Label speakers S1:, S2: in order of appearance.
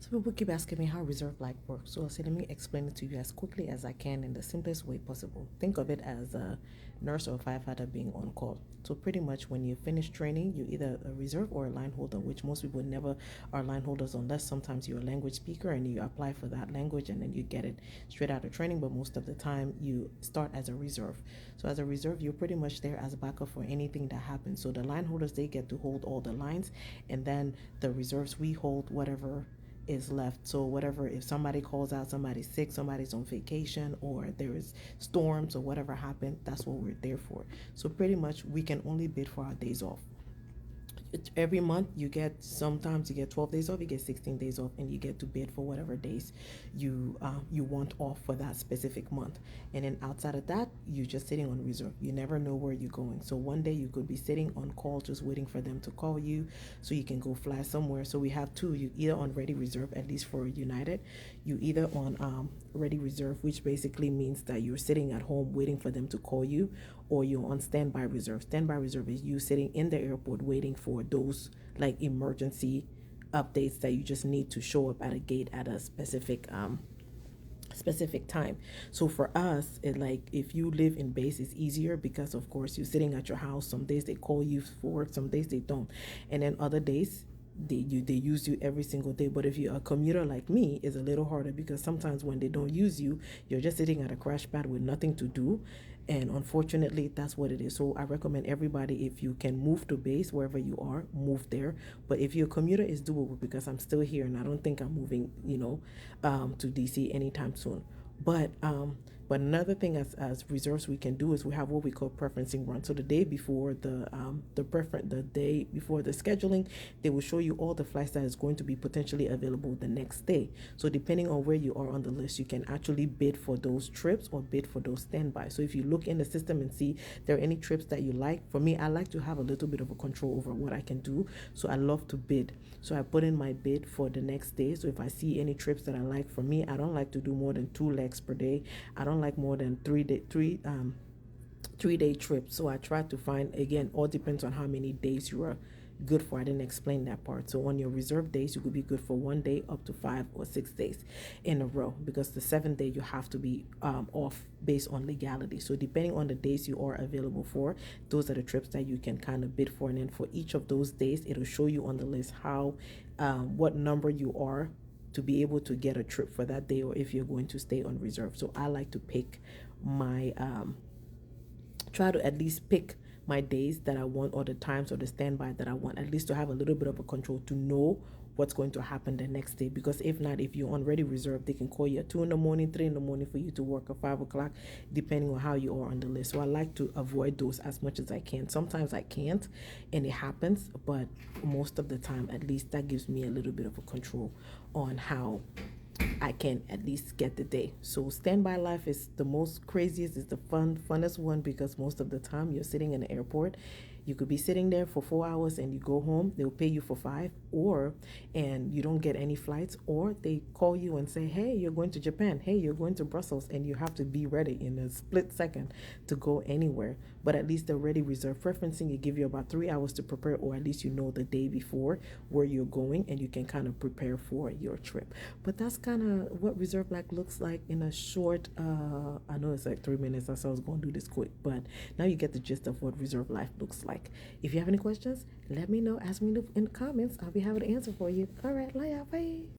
S1: So people keep asking me how reserve life works. So I'll say, let me explain it to you as quickly as I can in the simplest way possible. Think of it as a nurse or a firefighter being on call. So pretty much when you finish training, you're either a reserve or a line holder, which most people never are line holders unless sometimes you're a language speaker and you apply for that language and then you get it straight out of training. But most of the time you start as a reserve. So as a reserve, you're pretty much there as a backup for anything that happens. So the line holders, they get to hold all the lines, and then the reserves, we hold whatever is left. So whatever, if somebody calls out, somebody's sick, somebody's on vacation, or there is storms or whatever happened, that's what we're there for. So pretty much we can only bid for our days off. Every month you get, sometimes you get 12 days off, you get 16 days off, and you get to bid for whatever days you want off for that specific month. And then outside of that, you're just sitting on reserve. You never know where you're going. So one day you could be sitting on call just waiting for them to call you so you can go fly somewhere. So we have two: you either on ready reserve, at least for United, you either on ready reserve, which basically means that you're sitting at home waiting for them to call you, or you're on standby reserve. Standby reserve is you sitting in the airport waiting for those like emergency updates that you just need to show up at a gate at a specific time. So for us, it, like, if you live in base, it's easier because of course you're sitting at your house. Some days they call you for work, some days they don't, and then other days they use you every single day. But if you're a commuter like me, it's a little harder because sometimes when they don't use you, you're just sitting at a crash pad with nothing to do. And unfortunately, that's what it is. So I recommend everybody, if you can move to base wherever you are, move there. But if you're a commuter, it's doable because I'm still here and I don't think I'm moving, to DC anytime soon. But another thing, as reserves, we can do is we have what we call preferencing run. So the day before the day before the scheduling, they will show you all the flights that is going to be potentially available the next day. So depending on where you are on the list, you can actually bid for those trips or bid for those standby. So if you look in the system and see there are any trips that you like, for me, I like to have a little bit of a control over what I can do. So I love to bid. So I put in my bid for the next day. So if I see any trips that I like, for me, I don't like to do more than 2 legs per day. I don't like more than 3-day trips. So I try to find, again, all depends on how many days you are good for. I didn't explain that part. So on your reserve days, you could be good for 1 day up to 5 or 6 days in a row, because the 7th day you have to be off based on legality. So depending on the days you are available for, those are the trips that you can kind of bid for. And then for each of those days, it'll show you on the list how what number you are to be able to get a trip for that day, or if you're going to stay on reserve. So I like to pick my try to at least pick my days that I want, or the times or the standby that I want, at least to have a little bit of a control to know what's going to happen the next day. Because if not, if you're on ready reserve, they can call you at 2 in the morning, 3 in the morning for you to work at 5 o'clock, depending on how you are on the list. So I like to avoid those as much as I can. Sometimes I can't and it happens, but most of the time, at least that gives me a little bit of a control on how I can at least get the day. So standby life is the most craziest, is the funnest one, because most of the time you're sitting in the airport. You could be sitting there for 4 hours and you go home, they'll pay you for 5, and you don't get any flights, or they call you and say, hey, you're going to Japan, hey, you're going to Brussels, and you have to be ready in a split second to go anywhere. But at least the ready reserve preferencing, it give you about 3 hours to prepare, or at least you know the day before where you're going, and you can kind of prepare for your trip. But that's kind of what reserve life looks like in a short, I know it's like 3 minutes, so I was going to do this quick, but now you get the gist of what reserve life looks like. If you have any questions, let me know. Ask me in the comments. I'll be happy to answer for you. All right, love y'all. Bye.